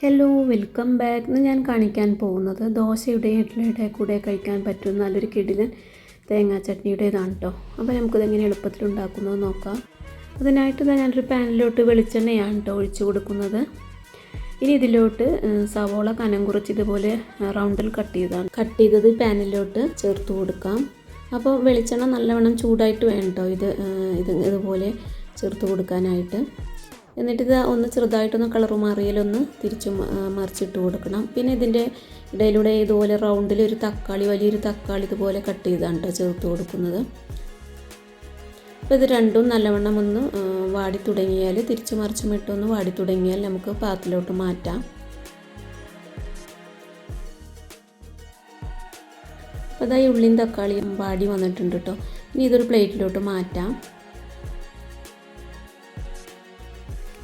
Hello welcome back. ഇന്ന് ഞാൻ കാണിക്കാൻ പോകുന്നത് ദോശയുടെയും ഇഡ്ഡലിയുടെ കൂടെ കഴിക്കാൻ പറ്റുന്ന നല്ലൊരു കിടിലൻ തേങ്ങാ ചട്നിയുടേതാണ് കേട്ടോ. അപ്പോൾ നമുക്കിതെങ്ങനെ എളുപ്പത്തിൽ ഉണ്ടാക്കുന്നത് നോക്കാം. അതിനായിട്ട് ഞാനൊരു പാനിലോട്ട് വെളിച്ചെണ്ണയാണ് കേട്ടോ ഒഴിച്ച് കൊടുക്കുന്നത്. ഇനി ഇതിലോട്ട് സവോള കനം കുറച്ച് ഇതുപോലെ റൗണ്ടിൽ കട്ട് ചെയ്തത് പാനിലോട്ട് ചേർത്ത് കൊടുക്കാം. അപ്പോൾ വെളിച്ചെണ്ണ നല്ലവണ്ണം ചൂടായിട്ട് വേണം കേട്ടോ ഇതുപോലെ ചേർത്ത് കൊടുക്കാനായിട്ട്. എന്നിട്ടിത് ഒന്ന് ചെറുതായിട്ടൊന്ന് കളർ മാറിയാലൊന്ന് തിരിച്ച് മറിച്ചിട്ട് കൊടുക്കണം. പിന്നെ ഇതിൻ്റെ ഇടയിലൂടെ ഇതുപോലെ റൗണ്ടിൽ ഒരു തക്കാളി, വലിയൊരു തക്കാളി ഇതുപോലെ കട്ട് ചെയ്താണ് കേട്ടോ ചേർത്ത് കൊടുക്കുന്നത്. അപ്പോൾ ഇത് രണ്ടും നല്ലവണ്ണം ഒന്ന് വാടി തുടങ്ങിയാൽ തിരിച്ച് മറിച്ചും ഇട്ടൊന്ന് വാടി തുടങ്ങിയാൽ നമുക്ക് പാത്രത്തിലോട്ട് മാറ്റാം. അപ്പോൾ അതായി ഉള്ളിയും തക്കാളിയും വാടി വന്നിട്ടുണ്ട് കേട്ടോ. ഇനി ഇതൊരു പ്ലേറ്റിലോട്ട് മാറ്റാം.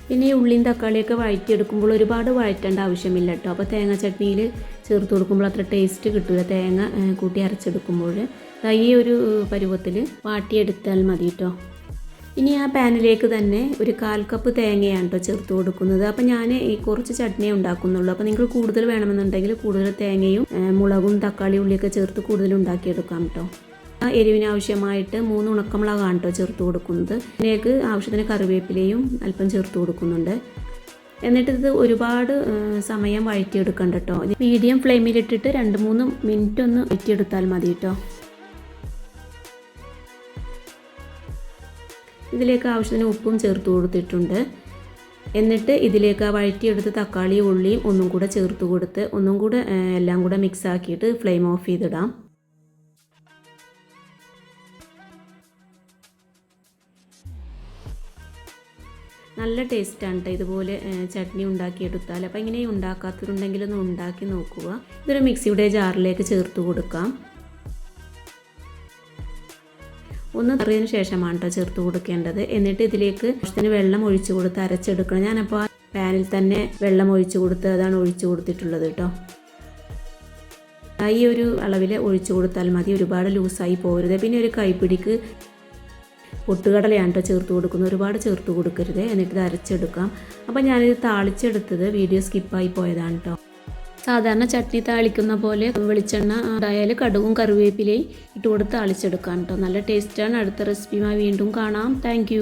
പിന്നെ ഈ ഉള്ളിയും തക്കാളിയൊക്കെ വഴറ്റിയെടുക്കുമ്പോൾ ഒരുപാട് വഴറ്റേണ്ട ആവശ്യമില്ല കേട്ടോ. അപ്പോൾ തേങ്ങ ചട്നിയിൽ ചേർത്ത് കൊടുക്കുമ്പോൾ അത്ര ടേസ്റ്റ് കിട്ടില്ല. തേങ്ങ കൂട്ടി അരച്ചെടുക്കുമ്പോൾ ഈ ഒരു പരുവത്തിൽ വാട്ടിയെടുത്താൽ മതി കേട്ടോ. ഇനി ആ പാനിലേക്ക് തന്നെ ഒരു 1/4 കപ്പ് തേങ്ങയാണ് കേട്ടോ ചേർത്ത് കൊടുക്കുന്നത്. അപ്പോൾ ഞാൻ ഈ കുറച്ച് ചട്നിയേ ഉണ്ടാക്കുന്നുള്ളൂ. അപ്പോൾ നിങ്ങൾ കൂടുതൽ വേണമെന്നുണ്ടെങ്കിൽ കൂടുതൽ തേങ്ങയും മുളകും തക്കാളി ഉള്ളിയൊക്കെ ചേർത്ത് കൂടുതൽ ഉണ്ടാക്കിയെടുക്കാം കേട്ടോ. എരിവിന് ആവശ്യമായിട്ട് 3 ഉണക്കമുളകാണ് കേട്ടോ ചേർത്ത് കൊടുക്കുന്നത്. ഇതിലേക്ക് ആവശ്യത്തിന് കറിവേപ്പിലയും അല്പം ചേർത്ത് കൊടുക്കുന്നുണ്ട്. എന്നിട്ട് ഇത് ഒരുപാട് സമയം വഴറ്റിയെടുക്കണ്ട കേട്ടോ. മീഡിയം ഫ്ലെയിമിലിട്ടിട്ട് 2-3 മിനിറ്റ് ഒന്ന് വഴറ്റിയെടുത്താൽ മതി കേട്ടോ. ഇതിലേക്ക് ആവശ്യത്തിന് ഉപ്പും ചേർത്ത് കൊടുത്തിട്ടുണ്ട്. എന്നിട്ട് ഇതിലേക്ക് വഴറ്റിയെടുത്ത് തക്കാളി ഉള്ളിയും ഒന്നും കൂടെ ചേർത്ത് കൊടുത്ത് ഒന്നും കൂടെ എല്ലാം കൂടെ മിക്സ് ആക്കിയിട്ട് ഫ്ലെയിം ഓഫ് ചെയ്തിടാം. നല്ല ടേസ്റ്റാണ് കേട്ടോ ഇതുപോലെ ചട്നി ഉണ്ടാക്കിയെടുത്താൽ. അപ്പോൾ ഇങ്ങനെ ഉണ്ടാക്കാത്തതുണ്ടെങ്കിലൊന്ന് ഉണ്ടാക്കി നോക്കുക. ഇതൊരു മിക്സിയുടെ ജാറിലേക്ക് ചേർത്ത് കൊടുക്കാം. ഒന്ന് അറിയതിന് ശേഷമാണ് കേട്ടോ ചേർത്ത് കൊടുക്കേണ്ടത്. എന്നിട്ട് ഇതിലേക്ക് ആവശ്യത്തിന് വെള്ളം ഒഴിച്ചു കൊടുത്ത് അരച്ചെടുക്കണം. ഞാനപ്പോൾ ആ പാനിൽ തന്നെ വെള്ളം ഒഴിച്ചു കൊടുത്ത് അതാണ് ഒഴിച്ചു കൊടുത്തിട്ടുള്ളത് കേട്ടോ. ഈ ഒരു അളവിൽ ഒഴിച്ചു കൊടുത്താൽ മതി, ഒരുപാട് ലൂസായി പോകരുത്. പിന്നെ ഒരു കൈപ്പിടിക്ക് പൊട്ടുകടലയാണ് കേട്ടോ ചേർത്ത് കൊടുക്കുന്നത്, ഒരുപാട് ചേർത്ത് കൊടുക്കരുത്. എന്നിട്ട് ഇത് അരച്ചെടുക്കാം. അപ്പോൾ ഞാനിത് താളിച്ചെടുത്തത് വീഡിയോ സ്കിപ്പായി പോയതാണ് കേട്ടോ. സാധാരണ ചട്നി താളിക്കുന്ന പോലെ വെളിച്ചെണ്ണ ഉണ്ടായാൽ കടുകും കറിവേപ്പിലയും ഇട്ട് കൊടുത്ത് താളിച്ചെടുക്കാം കേട്ടോ. നല്ല ടേസ്റ്റാണ്. അടുത്ത റെസിപ്പിയുമായി വീണ്ടും കാണാം. താങ്ക്